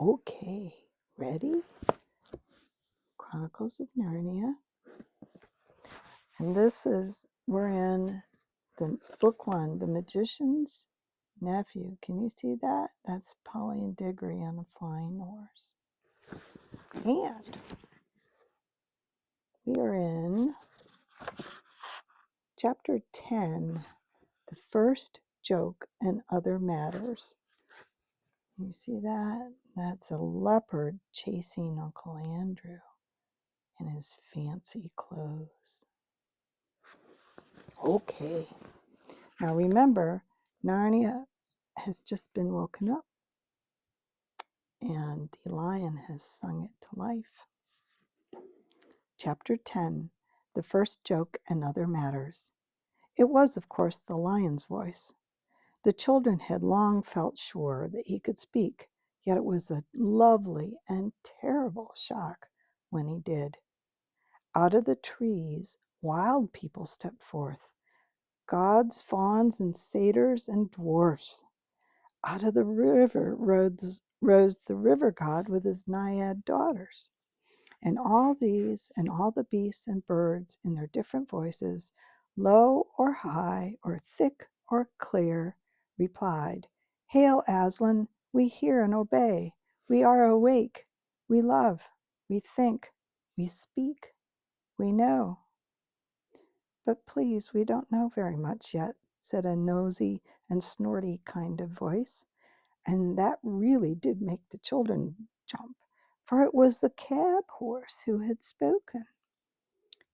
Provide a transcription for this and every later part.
Okay, ready? Chronicles of Narnia. And we're in the book one, The Magician's Nephew. Can you see that? That's Polly and Diggory on a flying horse. And we are in chapter 10, The First Joke and Other Matters. You see that? That's a leopard chasing Uncle Andrew in his fancy clothes. Okay. Now remember, Narnia has just been woken up and the lion has sung it to life. Chapter 10, The First Joke and Other Matters. It was, of course, the lion's voice. The children had long felt sure that he could speak, yet it was a lovely and terrible shock when he did. Out of the trees, wild people stepped forth, gods, fauns, and satyrs, and dwarfs. Out of the river rose the river god with his naiad daughters. And all these and all the beasts and birds in their different voices, low or high or thick or clear, replied, "Hail, Aslan, we hear and obey. We are awake. We love. We think. We speak. We know." "But please, we don't know very much yet," said a nosy and snorty kind of voice. And that really did make the children jump, for it was the cab horse who had spoken.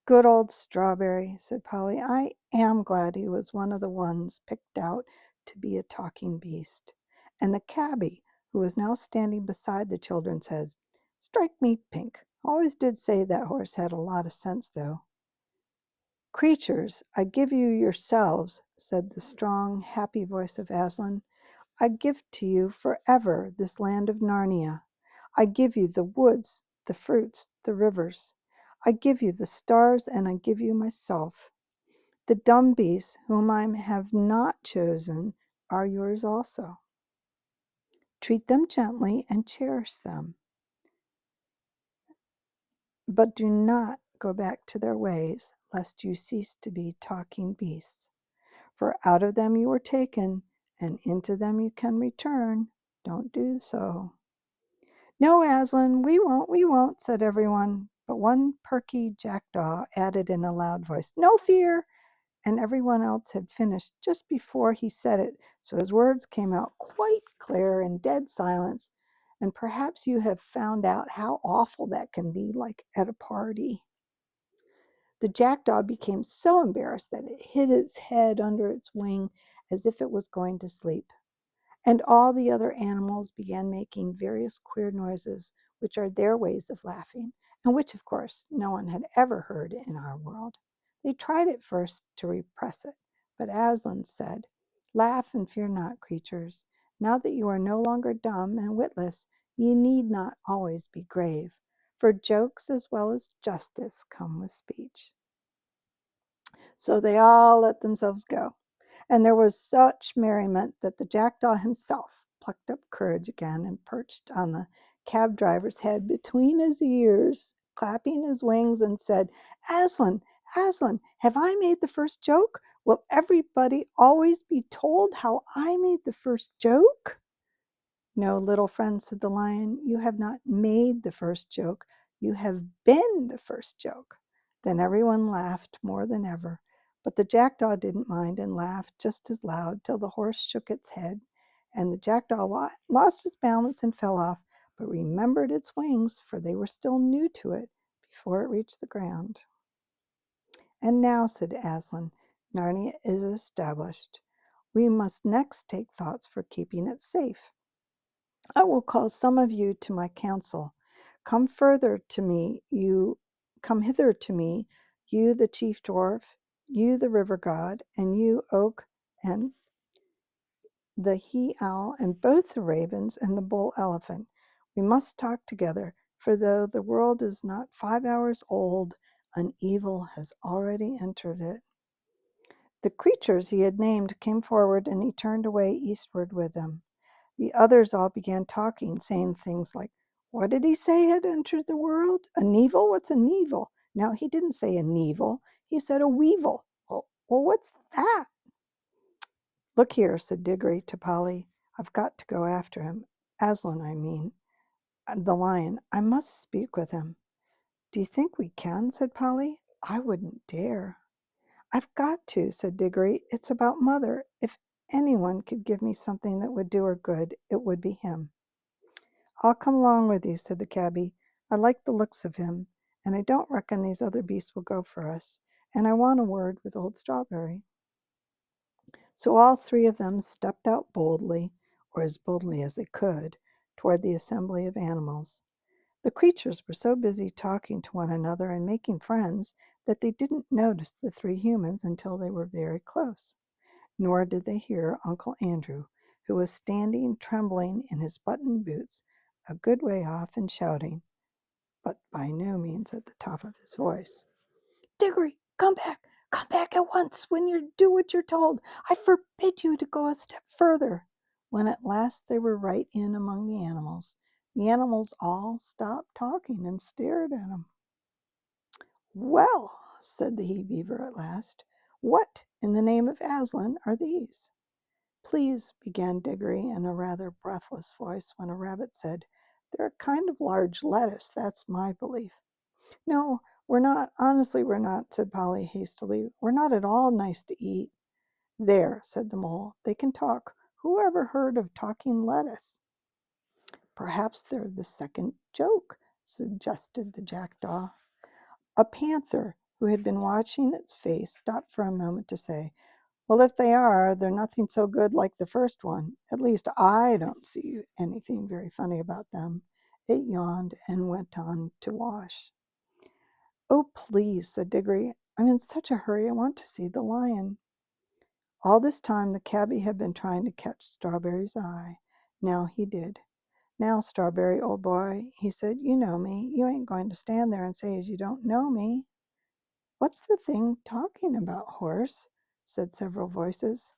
"Good old Strawberry," said Polly. "I am glad he was one of the ones picked out to be a talking beast." And the cabby, who was now standing beside the children, said, "Strike me pink. Always did say that horse had a lot of sense, though." "Creatures, I give you yourselves," said the strong, happy voice of Aslan. "I give to you forever this land of Narnia. I give you the woods, the fruits, the rivers. I give you the stars, and I give you myself. The dumb beasts, whom I have not chosen, are yours also. Treat them gently and cherish them. But do not go back to their ways, lest you cease to be talking beasts. For out of them you were taken, and into them you can return. Don't do so." "No, Aslan, we won't," said everyone. But one perky jackdaw added in a loud voice, "No fear," and everyone else had finished just before he said it, so his words came out quite clear in dead silence. And perhaps you have found out how awful that can be, like at a party. The jackdaw became so embarrassed that it hid its head under its wing as if it was going to sleep. And all the other animals began making various queer noises, which are their ways of laughing, and which, of course, no one had ever heard in our world. They tried at first to repress it, but Aslan said, "Laugh and fear not, creatures. Now that you are no longer dumb and witless, ye need not always be grave, for jokes as well as justice come with speech." So they all let themselves go. And there was such merriment that the jackdaw himself plucked up courage again and perched on the cab driver's head between his ears, clapping his wings, and said, "Aslan, Aslan, have I made the first joke? Will everybody always be told how I made the first joke?" "No, little friend," said the lion, "you have not made the first joke. You have been the first joke." Then everyone laughed more than ever. But the jackdaw didn't mind and laughed just as loud till the horse shook its head, and the jackdaw lost its balance and fell off, but remembered its wings, for they were still new to it, before it reached the ground. "And now," said Aslan, "Narnia is established. We must next take thoughts for keeping it safe. I will call some of you to my council. Come hither to me, you the chief dwarf, you the river god, and you oak, and the he owl, and both the ravens and the bull elephant. We must talk together, for though the world is not 5 hours old, an evil has already entered it." The creatures he had named came forward, and he turned away eastward with them. The others all began talking, saying things like, "What did he say had entered the world? A nevil? What's a nevil?" Now, he didn't say a nevil, he said a weevil. Well, what's that? "Look here," said Diggory to Polly. "I've got to go after him. Aslan, I mean. The lion. I must speak with him." "Do you think we can?" said Polly. "I wouldn't dare." "I've got to," said Diggory. "It's about Mother. If anyone could give me something that would do her good, it would be him." "I'll come along with you," said the cabby. "I like the looks of him, and I don't reckon these other beasts will go for us, and I want a word with old Strawberry." So all three of them stepped out boldly, or as boldly as they could, toward the assembly of animals. The creatures were so busy talking to one another and making friends that they didn't notice the three humans until they were very close. Nor did they hear Uncle Andrew, who was standing trembling in his buttoned boots a good way off and shouting, but by no means at the top of his voice, "Diggory, come back! Come back at once when you do what you're told! I forbid you to go a step further!" When at last they were right in among the animals all stopped talking and stared at him. "Well," said the he-beaver at last, "what in the name of Aslan are these?" "Please," began Diggory in a rather breathless voice, when a rabbit said, "They're a kind of large lettuce, that's my belief." "No, we're not. Honestly, we're not," said Polly hastily. "We're not at all nice to eat." "There," said the mole, "they can talk. Who ever heard of talking lettuce?" "Perhaps they're the second joke," suggested the jackdaw. A panther, who had been watching its face, stopped for a moment to say, "Well, if they are, they're nothing so good like the first one. At least I don't see anything very funny about them." It yawned and went on to wash. "Oh, please," said Diggory, "I'm in such a hurry. I want to see the lion." All this time the cabby had been trying to catch Strawberry's eye. Now he did. "Now, Strawberry, old boy," he said, "you know me. You ain't going to stand there and say as you don't know me." "What's the thing talking about, horse?" said several voices.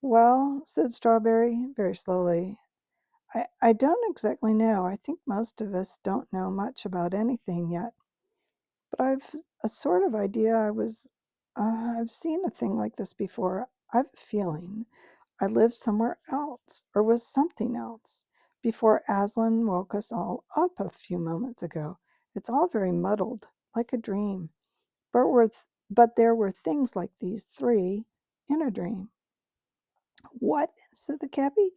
"Well," said Strawberry, very slowly, I don't exactly know. I think most of us don't know much about anything yet. But I've a sort of idea I've seen a thing like this before. I've a feeling I lived somewhere else, or was something else, before Aslan woke us all up a few moments ago. It's all very muddled, like a dream. But there were things like these three in a dream." "What?" said the cabby.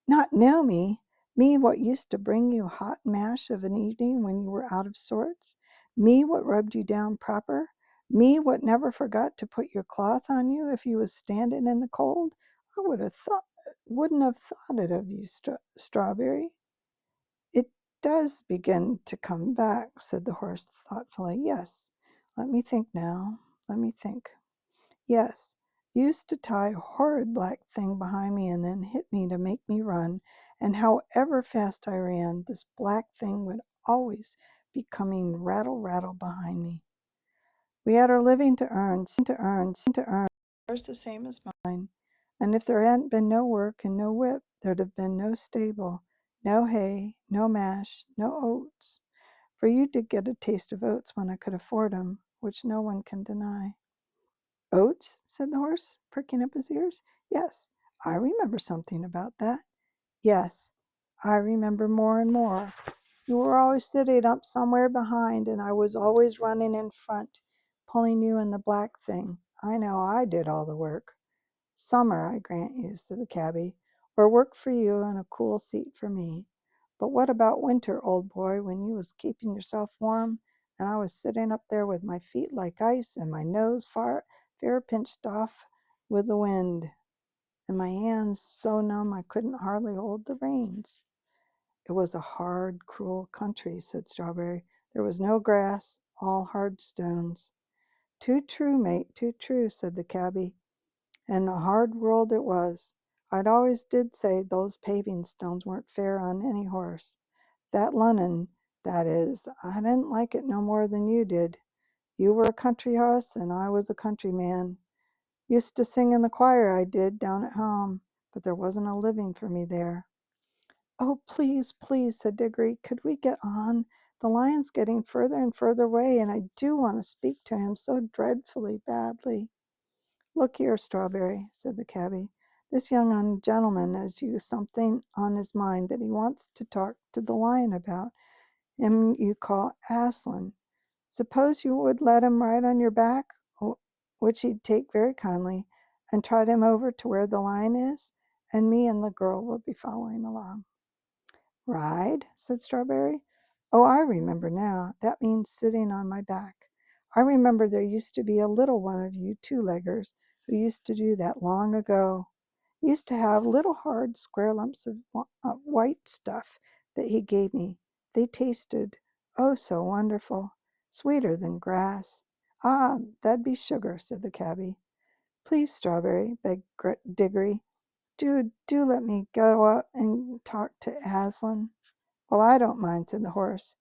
"Not know me? Me what used to bring you hot mash of an evening when you were out of sorts? Me what rubbed you down proper? Me what never forgot to put your cloth on you if you was standing in the cold? I wouldn't have thought it of you, Strawberry." "It does begin to come back," said the horse thoughtfully. "Yes. Let me think now. Let me think. Yes, used to tie a horrid black thing behind me and then hit me to make me run, and however fast I ran, this black thing would always be coming rattle rattle behind me. We had our living to earn, yours the same as mine, and if there hadn't been no work and no whip, there'd have been no stable, no hay, no mash, no oats. For you did get a taste of oats when I could afford 'em, which no one can deny." "Oats?" said the horse, pricking up his ears. "Yes, I remember something about that. Yes, I remember more and more. You were always sitting up somewhere behind, and I was always running in front, pulling you in the black thing. I know I did all the work. Summer, I grant you," said the cabby, "or work for you and a cool seat for me. But what about winter, old boy, when you was keeping yourself warm, and I was sitting up there with my feet like ice and my nose fair pinched off with the wind, and my hands so numb I couldn't hardly hold the reins?" "It was a hard, cruel country," said Strawberry. "There was no grass, all hard stones." "Too true, mate, too true," said the cabby. "And a hard world it was. I'd always did say those paving stones weren't fair on any horse. That Lunnon, that is, I didn't like it no more than you did. You were a country hoss, and I was a country man. Used to sing in the choir, I did, down at home, but there wasn't a living for me there." "Oh, please, please," said Diggory, "could we get on? The lion's getting further and further away, and I do want to speak to him so dreadfully badly." "Look here, Strawberry," said the cabby. "This young gentleman has you something on his mind that he wants to talk to the lion about, him you call Aslan. Suppose you would let him ride on your back," which he'd take very kindly, "and trot him over to where the lion is, and me and the girl will be following along." "Ride?" said Strawberry. "Oh, I remember now. That means sitting on my back. I remember there used to be a little one of you two-leggers who used to do that long ago. He used to have little hard square lumps of white stuff that he gave me. They tasted, oh, so wonderful, sweeter than grass." "Ah, that'd be sugar," said the cabby. "Please, Strawberry," begged Diggory, do let me go up and talk to Aslan." "Well, I don't mind," said the horse.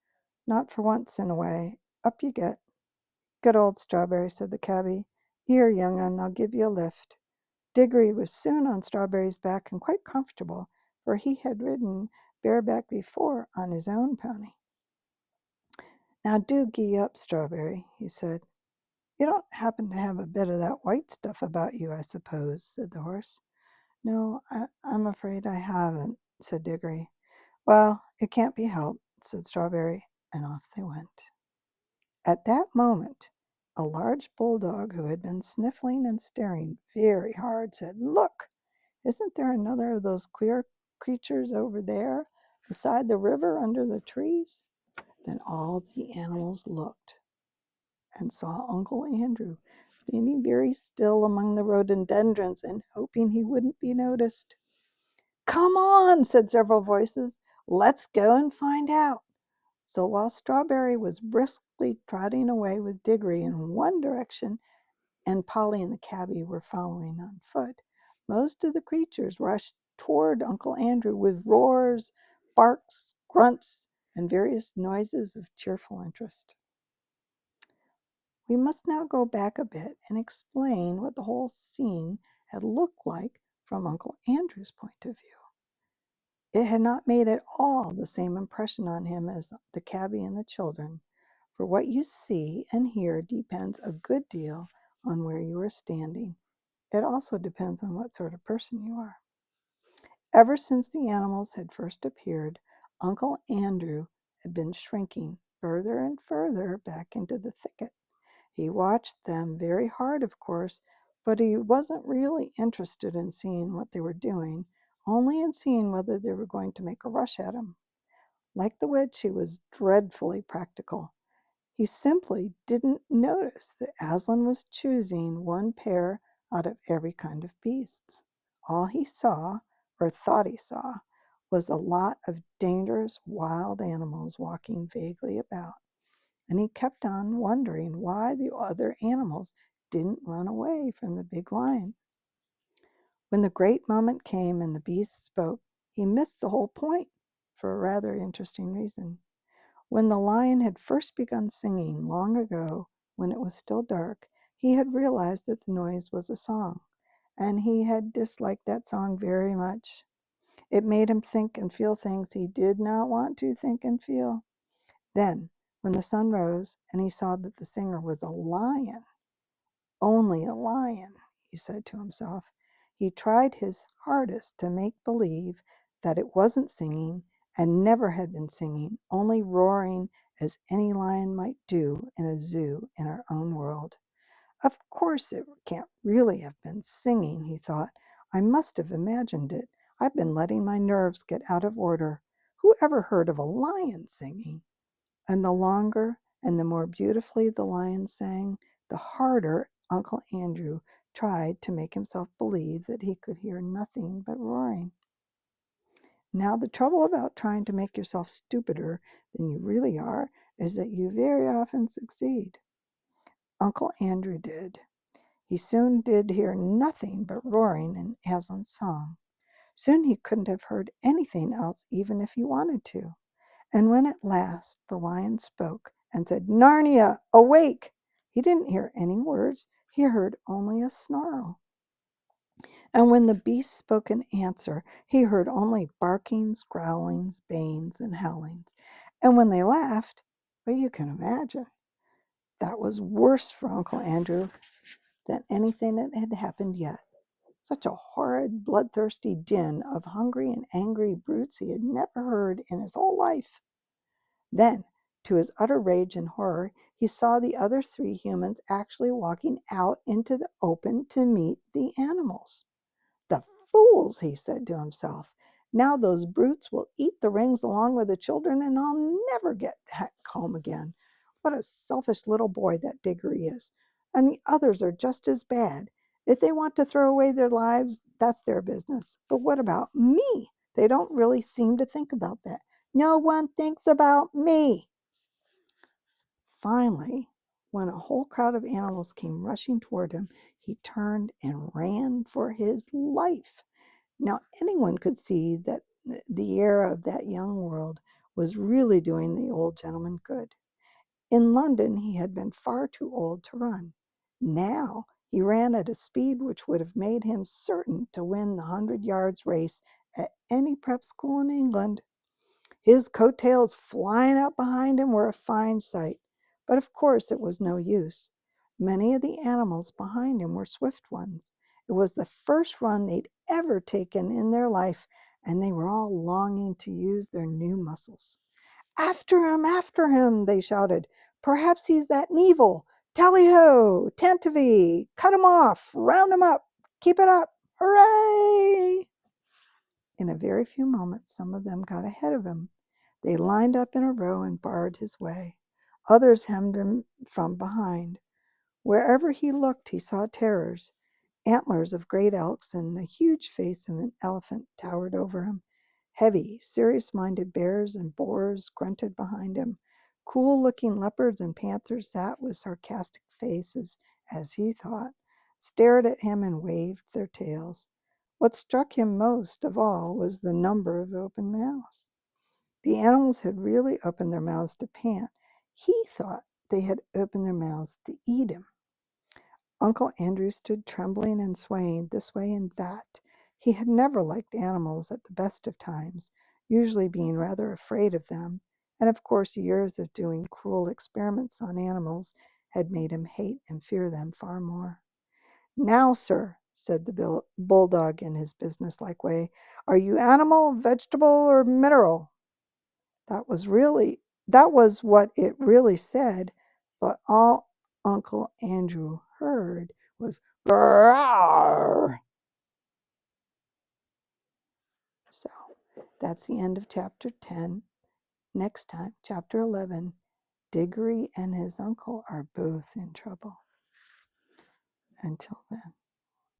"Not for once in a way. Up you get." "Good old Strawberry," said the cabby. "Here, young un, I'll give you a lift." Diggory was soon on Strawberry's back and quite comfortable, for he had ridden bareback before on his own pony. "Now do gee up, Strawberry," he said. "You don't happen to have a bit of that white stuff about you, I suppose?" said the horse. "No, I'm afraid I haven't," said Diggory. "Well, it can't be helped," said Strawberry, and off they went. At that moment, a large bulldog who had been sniffling and staring very hard said, "Look! Isn't there another of those queer creatures over there beside the river under the trees?" Then all the animals looked and saw Uncle Andrew standing very still among the rhododendrons and hoping he wouldn't be noticed. "Come on," said several voices. "Let's go and find out." So while Strawberry was briskly trotting away with Diggory in one direction and Polly and the cabby were following on foot, most of the creatures rushed toward Uncle Andrew with roars, barks, grunts, and various noises of cheerful interest. We must now go back a bit and explain what the whole scene had looked like from Uncle Andrew's point of view. It had not made at all the same impression on him as the cabby and the children, for what you see and hear depends a good deal on where you are standing. It also depends on what sort of person you are. Ever since the animals had first appeared, Uncle Andrew had been shrinking further and further back into the thicket. He watched them very hard, of course, but he wasn't really interested in seeing what they were doing, only in seeing whether they were going to make a rush at him. Like the witch, he was dreadfully practical. He simply didn't notice that Aslan was choosing one pair out of every kind of beasts. All he saw, or thought he saw, was a lot of dangerous wild animals walking vaguely about, and he kept on wondering why the other animals didn't run away from the big lion. When the great moment came and the beast spoke, he missed the whole point for a rather interesting reason. When the lion had first begun singing long ago, when it was still dark, he had realized that the noise was a song, and he had disliked that song very much. It made him think and feel things he did not want to think and feel. Then, when the sun rose and he saw that the singer was a lion, only a lion, he said to himself, he tried his hardest to make believe that it wasn't singing and never had been singing, only roaring as any lion might do in a zoo in our own world. Of course it can't really have been singing, he thought. I must have imagined it. I've been letting my nerves get out of order. Who ever heard of a lion singing? And the longer and the more beautifully the lion sang, the harder Uncle Andrew tried to make himself believe that he could hear nothing but roaring. Now, the trouble about trying to make yourself stupider than you really are is that you very often succeed. Uncle Andrew did. He soon did hear nothing but roaring in Aslan's song. Soon he couldn't have heard anything else even if he wanted to. And when at last the lion spoke and said, "Narnia, awake!" he didn't hear any words. He heard only a snarl. And when the beast spoke in answer, he heard only barkings, growlings, bayings, and howlings. And when they laughed, well, you can imagine, that was worse for Uncle Andrew than anything that had happened yet. Such a horrid, bloodthirsty din of hungry and angry brutes he had never heard in his whole life. Then, to his utter rage and horror, he saw the other three humans actually walking out into the open to meet the animals. The fools, he said to himself. Now those brutes will eat the rings along with the children, and I'll never get back home again. What a selfish little boy that Diggory is. And the others are just as bad. If they want to throw away their lives, that's their business. But what about me? They don't really seem to think about that. No one thinks about me. Finally, when a whole crowd of animals came rushing toward him, he turned and ran for his life. Now, anyone could see that the air of that young world was really doing the old gentleman good. In London, he had been far too old to run. Now, he ran at a speed which would have made him certain to win the 100 yards race at any prep school in England. His coattails flying out behind him were a fine sight, but of course it was no use. Many of the animals behind him were swift ones. It was the first run they'd ever taken in their life, and they were all longing to use their new muscles. After him, they shouted. Perhaps he's that Neville. Tally-ho, Tantivy, cut him off, round him up, keep it up, hooray! In a very few moments, some of them got ahead of him. They lined up in a row and barred his way. Others hemmed him from behind. Wherever he looked, he saw terrors. Antlers of great elks and the huge face of an elephant towered over him. Heavy, serious-minded bears and boars grunted behind him. Cool-looking leopards and panthers sat with sarcastic faces, as he thought, stared at him and waved their tails. What struck him most of all was the number of open mouths. The animals had really opened their mouths to pant. He thought they had opened their mouths to eat him. Uncle Andrew stood trembling and swaying this way and that. He had never liked animals at the best of times, usually being rather afraid of them, and of course years of doing cruel experiments on animals had made him hate and fear them far more. Now, sir, said the bulldog in his businesslike way, are you animal, vegetable, or mineral? That was what it really said, but all Uncle Andrew heard was "Grrrr." So that's the end of chapter 10. Next time, chapter 11, Diggory and his uncle are both in trouble. Until then.